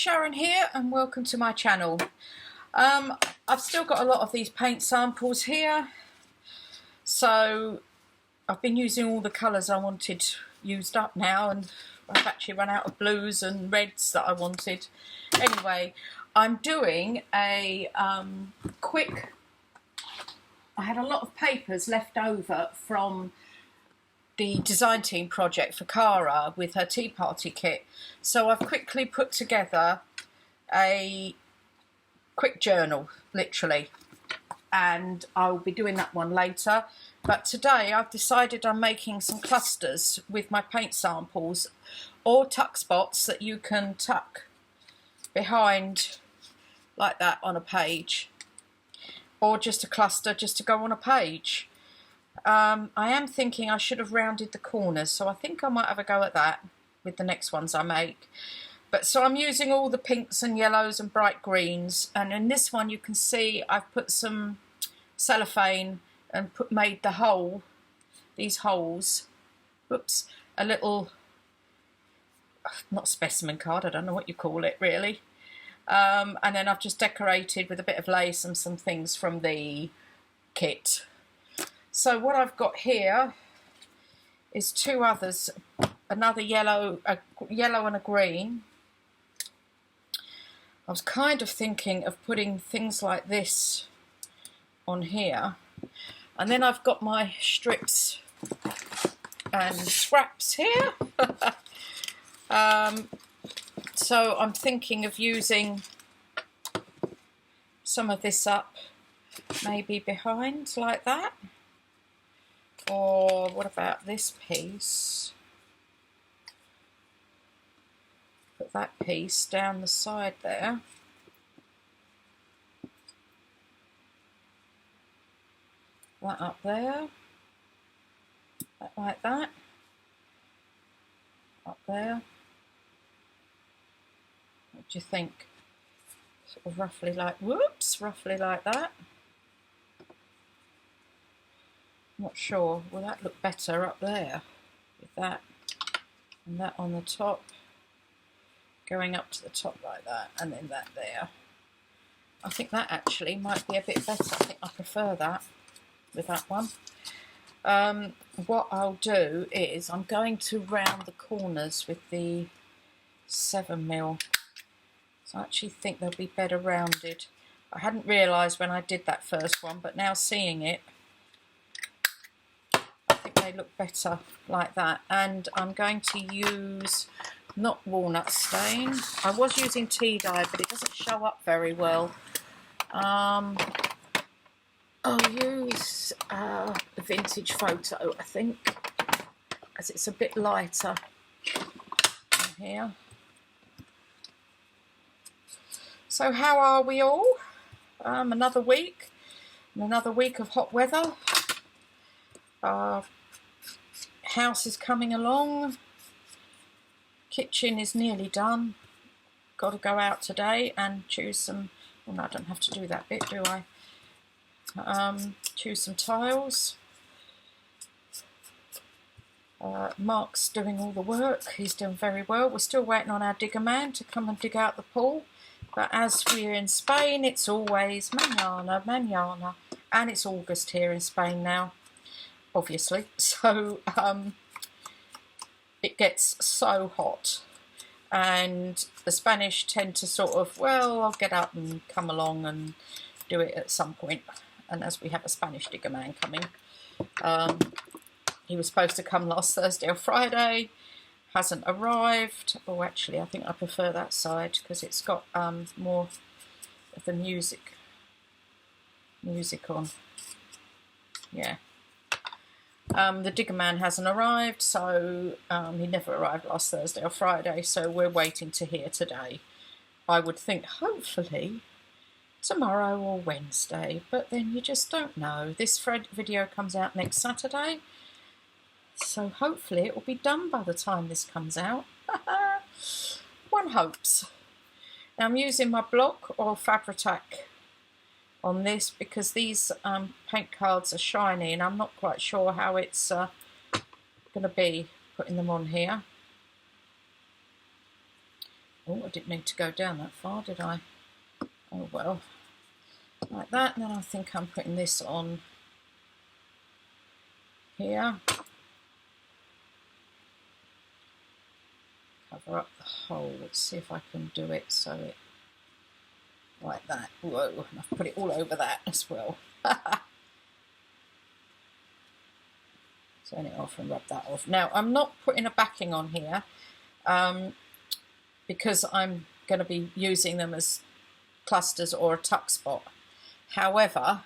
Sharon here and welcome to my channel. I've still got a lot of these paint samples here, so I've been using all the colours I wanted used up now, and I've actually run out of blues and reds that I wanted. Anyway, I'm doing a quick, I had a lot of papers left over from the design team project for Cara with her tea party kit, so I've quickly put together a quick journal, literally, and I'll be doing that one later. But today I've decided I'm making some clusters with my paint samples, or tuck spots that you can tuck behind like that on a page, or just a cluster just to go on a page. I am thinking I should have rounded the corners, so I think I might have a go at that with the next ones I make. But so I'm using all the pinks and yellows and bright greens, and in this one you can see I've put some cellophane and made the hole, these holes, whoops, a little, not specimen card, I don't know what you call it really. And then I've just decorated with a bit of lace and some things from the kit. So what I've got here is two others, another yellow, a yellow and a green. I was kind of thinking of putting things like this on here, and then I've got my strips and scraps here. So I'm thinking of using some of this up maybe behind like that. Or what about this piece? Put that piece down the side there. That up there. That like that. Up there. What do you think? Sort of roughly like, whoops, roughly like that. Not sure. Will that look better up there with that and that on the top, going up to the top like that, and then that there. I think that actually might be a bit better. I think I prefer that with that one. What I'll do is I'm going to round the corners with the 7mm. So I actually think they'll be better rounded. I hadn't realised when I did that first one, but now seeing it, they look better like that. And I'm going to use not walnut stain. I was using tea dye, but it doesn't show up very well. I'll use a vintage photo, I think, as it's a bit lighter in here. So how are we all? Another week of hot weather. House is coming along. Kitchen is nearly done. Got to go out today and choose some. Well, no, I don't have to do that bit, do I? Choose some tiles. Mark's doing all the work. He's doing very well. We're still waiting on our digger man to come and dig out the pool. But as we're in Spain, it's always mañana, mañana, and it's August here in Spain now, obviously. So it gets so hot, and the Spanish tend to sort of, well, I'll get up and come along and do it at some point. And as we have a Spanish digger man coming, he was supposed to come last Thursday or Friday, hasn't arrived. Oh, actually, I think I prefer that side because it's got more of the music on. Yeah. The digger man hasn't arrived, so he never arrived last Thursday or Friday, so we're waiting to hear today. I would think hopefully tomorrow or Wednesday, but then you just don't know. This video comes out next Saturday, so hopefully it will be done by the time this comes out. One hopes. Now I'm using my block or Fabri-Tac on this because these paint cards are shiny, and I'm not quite sure how it's going to be putting them on here. Oh, I didn't need to go down that far, did I? Oh well. Like that, and then I think I'm putting this on here. Cover up the hole. Let's see if I can do it so it like that. Whoa, and I've put it all over that as well. Turn it off and rub that off. Now, I'm not putting a backing on here because I'm going to be using them as clusters or a tuck spot. However,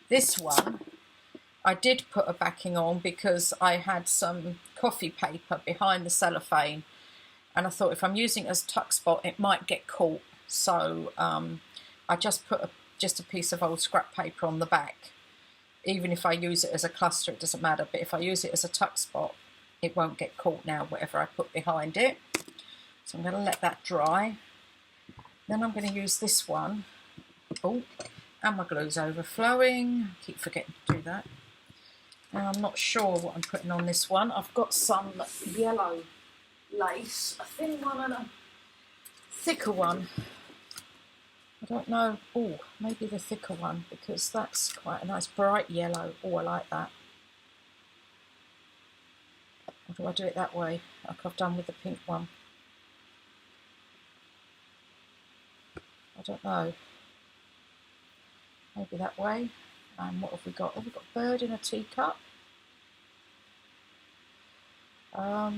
this one I did put a backing on because I had some coffee paper behind the cellophane, and I thought if I'm using it as a tuck spot it might get caught, so I just put just a piece of old scrap paper on the back. Even if I use it as a cluster it doesn't matter, but if I use it as a tuck spot it won't get caught now, whatever I put behind it. So I'm going to let that dry. Then I'm going to use this one. Oh, and my glue's overflowing. I keep forgetting to do that. Now I'm not sure what I'm putting on this one. I've got some yellow lace, a thin one and a thicker one. I don't know. Oh, maybe the thicker one because that's quite a nice bright yellow. Oh, I like that. Or do I do it that way, like I've done with the pink one? I don't know. Maybe that way. And what have we got? Oh, we've got bird in a teacup. I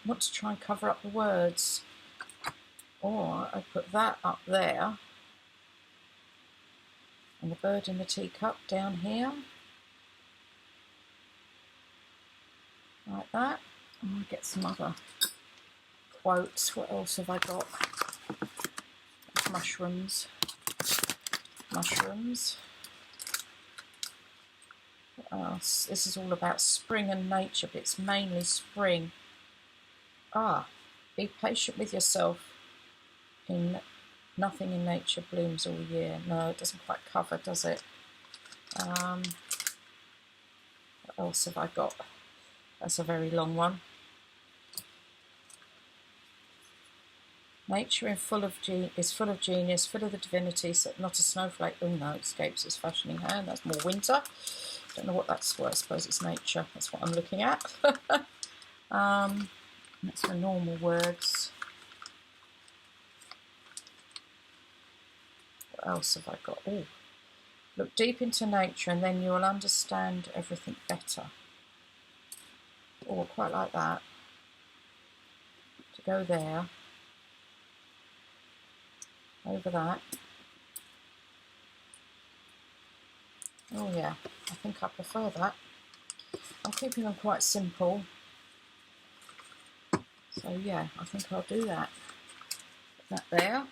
want to try and cover up the words. Or I put that up there. And the bird in the teacup down here. Like that. And I'll get some other quotes. What else have I got? Mushrooms. Mushrooms. What else? This is all about spring and nature, but it's mainly spring. Be patient with yourself. Nothing in nature blooms all year. No, it doesn't quite cover, does it? What else have I got? That's a very long one. Nature is full of genius, full of the divinity, so not a snowflake. Oh no, escapes its fashioning hand. That's more winter. Don't know what that's for. I suppose it's nature. That's what I'm looking at. That's for normal words. What else have I got? Oh, look deep into nature and then you'll understand everything better. Oh, I quite like that. To go there. Over that. Oh yeah, I think I prefer that. I'm keeping them quite simple. So yeah, I think I'll do that. Put that there.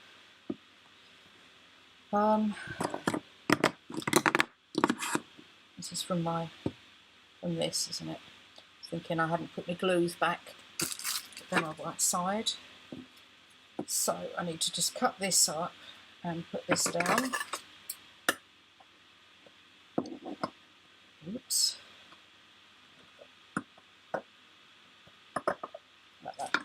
This is from this, isn't it? Thinking I hadn't put my glues back. Put them on one side. So I need to just cut this up and put this down. Oops. Like that.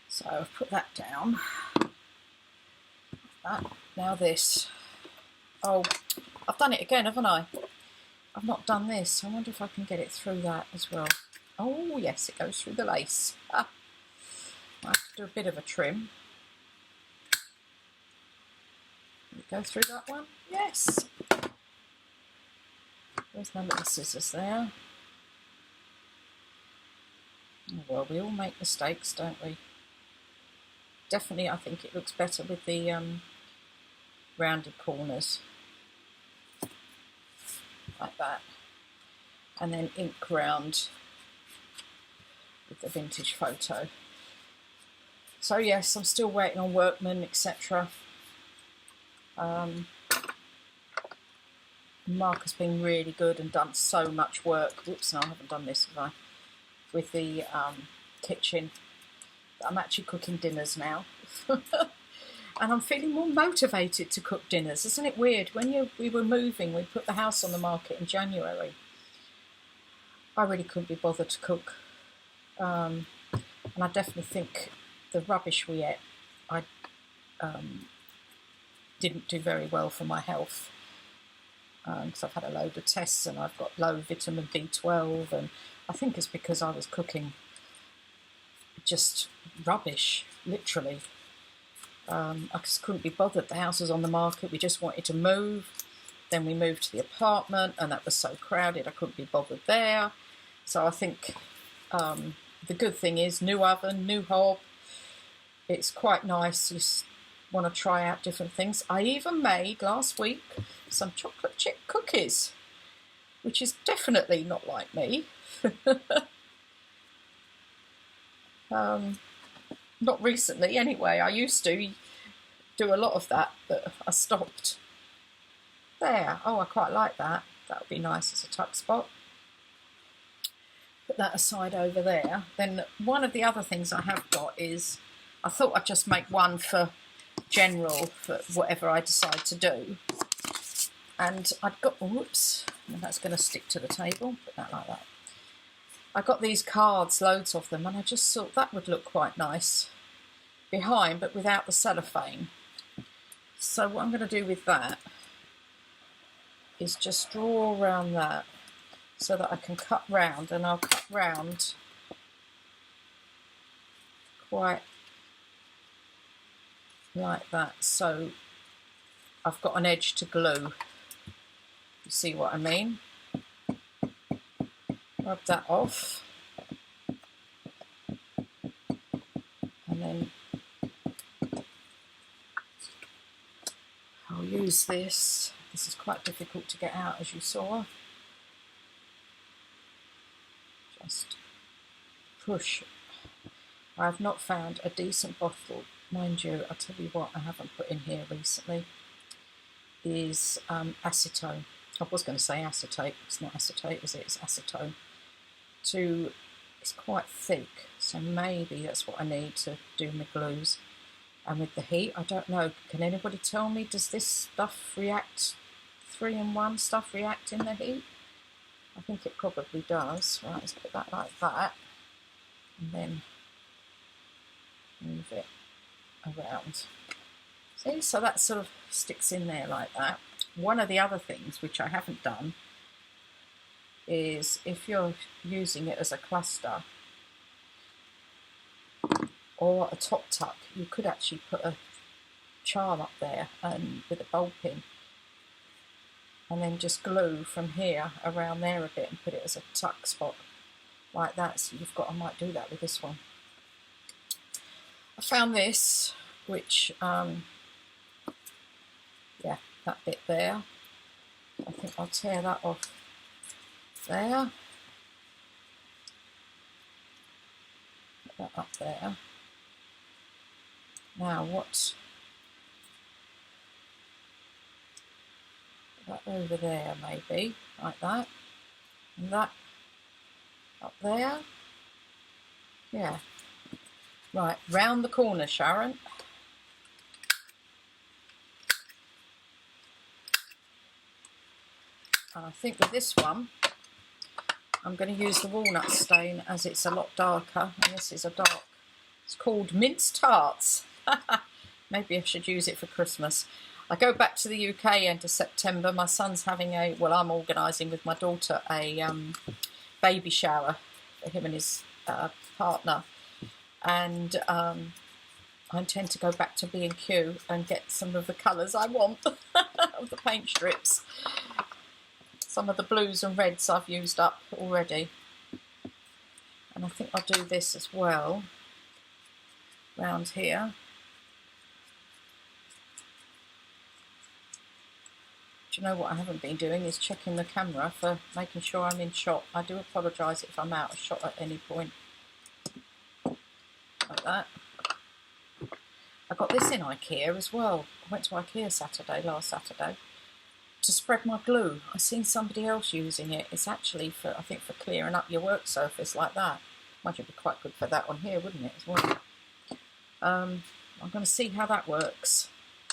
So I've put that down. Now this. Oh, I've done it again, haven't I? I've not done this. I wonder if I can get it through that as well. Oh yes, it goes through the lace. I have to do a bit of a trim. Can it go through that one? Yes. There's my little scissors there. Oh, well, we all make mistakes, don't we? Definitely, I think it looks better with the rounded corners. Like that. And then ink round with the vintage photo. So yes, I'm still waiting on workmen, etc. Mark has been really good and done so much work. Whoops, no, I haven't done this, have I? With the kitchen. I'm actually cooking dinners now. and I'm feeling more motivated to cook dinners. Isn't it weird? When we were moving, we put the house on the market in January. I really couldn't be bothered to cook. And I definitely think the rubbish we ate, I didn't do very well for my health. Because I've had a load of tests and I've got low vitamin B12, and I think it's because I was cooking just rubbish, literally. I just couldn't be bothered. The house was on the market, we just wanted to move. Then we moved to the apartment and that was so crowded I couldn't be bothered there. So I think the good thing is new oven, new hob. It's quite nice. You want to try out different things. I even made last week some chocolate chip cookies, which is definitely not like me. Not recently anyway. I used to do a lot of that, but I stopped. There. Oh, I quite like that. That would be nice as a tuck spot. Put that aside over there. Then one of the other things I have got is, I thought I'd just make one for general, for whatever I decide to do. And I'd got, whoops, that's going to stick to the table. Put that like that. I got these cards, loads of them, and I just thought that would look quite nice behind, but without the cellophane. So what I'm going to do with that is just draw around that so that I can cut round, and I'll cut round quite like that, so I've got an edge to glue. You see what I mean? Rub that off, and then I'll use this. This is quite difficult to get out, as you saw. Just push. I've not found a decent bottle, mind you. I'll tell you what I haven't put in here recently is acetone. I was going to say acetate. It's not acetate, is it? It's acetone. It's quite thick, so maybe that's what I need to do my glues. And with the heat, I don't know. Can anybody tell me, does this stuff react, 3-in-1 stuff react in the heat? I think it probably does. Right, let's put that like that, and then move it around. See, so that sort of sticks in there like that. One of the other things which I haven't done is, if you're using it as a cluster or a top tuck, you could actually put a charm up there and with a bulb pin, and then just glue from here around there a bit and put it as a tuck spot like that. So you've got, I might do that with this one. I found this, which yeah, that bit there, I think I'll tear that off there, put that up there. Now what, put that over there maybe, like that, and that up there, yeah. Right, round the corner, Sharon. And I think with this one, I'm going to use the walnut stain, as it's a lot darker, and this is a dark. It's called Minced Tarts. Maybe I should use it for Christmas. I go back to the UK end of September. My son's having a, well, I'm organising with my daughter a baby shower for him and his partner. And I intend to go back to B&Q and get some of the colours I want of the paint strips. Some of the blues and reds I've used up already. And I think I'll do this as well, round here. Do you know what I haven't been doing is checking the camera for making sure I'm in shot. I do apologise if I'm out of shot at any point. Like that. I got this in IKEA as well. I went to IKEA last Saturday, to spread my glue. I've seen somebody else using it. It's actually for, I think, for clearing up your work surface like that. Might be quite good for that on here, wouldn't it, as well? I'm going to see how that works.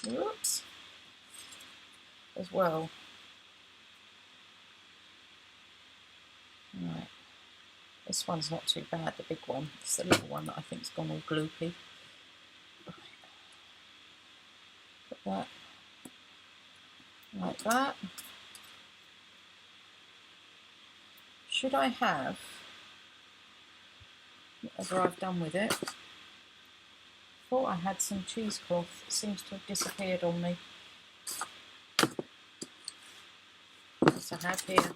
Whoops. As well. Right. This one's not too bad, the big one. It's the little one that I think's gone all gloopy. Right. Put that like that. Should I have whatever I've done with it? Thought I had some cheesecloth. It seems to have disappeared on me. Yes, I have here.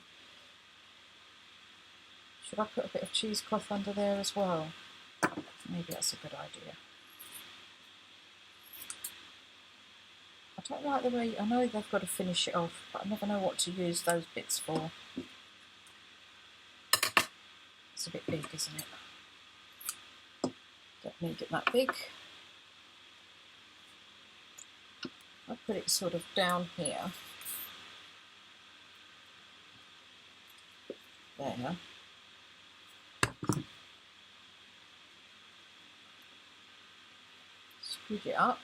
Should I put a bit of cheesecloth under there as well? Maybe that's a good idea. I don't like the way, I know they've got to finish it off, but I never know what to use those bits for. It's a bit big, isn't it? Don't need it that big. I'll put it sort of down here. There. Squeeze it up.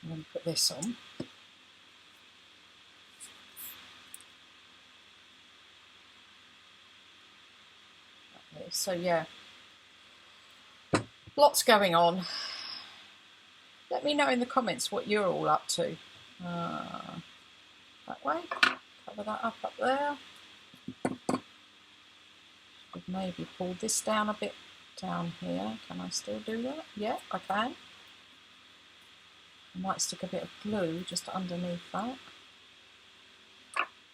And then put this on. Okay, so yeah, lots going on. Let me know in the comments what you're all up to. That way, cover that up there. Should maybe pull this down a bit down here. Can I still do that? Yeah, I can. I might stick a bit of glue just underneath that,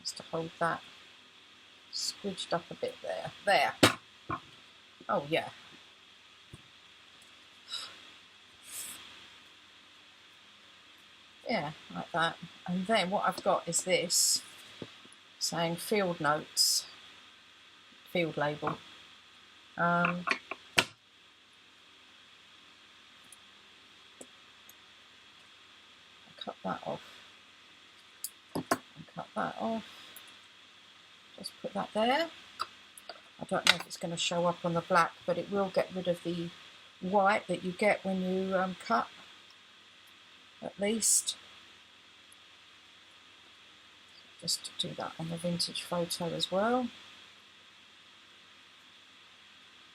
just to hold that squidged up a bit there. There. Oh yeah. Yeah, like that. And then what I've got is this saying field notes, field label. Cut that off and cut that off. Just put that there. I don't know if it's going to show up on the black, but it will get rid of the white that you get when you cut, at least. Just to do that on the vintage photo as well.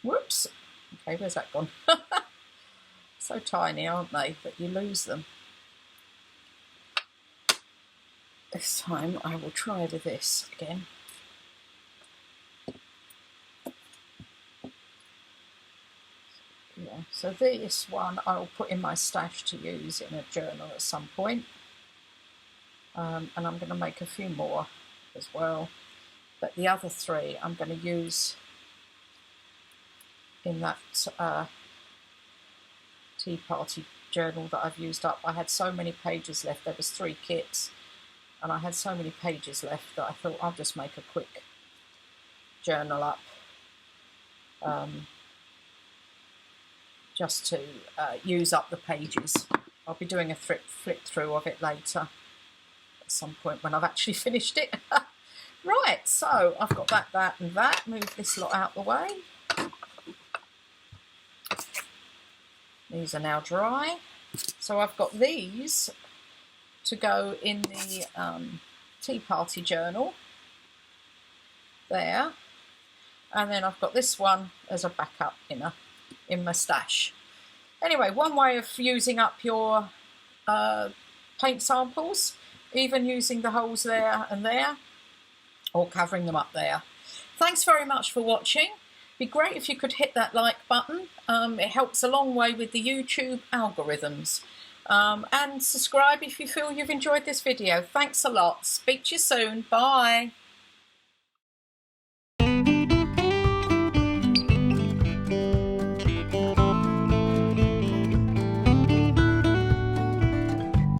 Whoops. Okay, where's that gone? So tiny, aren't they, that you lose them. This time I will try with this again. Yeah, so this one I'll put in my stash to use in a journal at some point. And I'm going to make a few more as well. But the other three I'm going to use in that tea party journal that I've used up. I had so many pages left. There was 3 kits. And I had so many pages left that I thought I'll just make a quick journal up, just to use up the pages. I'll be doing a flip through of it later at some point when I've actually finished it. Right, so I've got that and that. Move this lot out the way. These are now dry. So I've got these to go in the tea party journal there, and then I've got this one as a backup in my stash. Anyway, one way of using up your paint samples, even using the holes there and there, or covering them up there. Thanks very much for watching. Be great if you could hit that like button. It helps a long way with the YouTube algorithms. And subscribe if you feel you've enjoyed this video. Thanks a lot. Speak to you soon. Bye.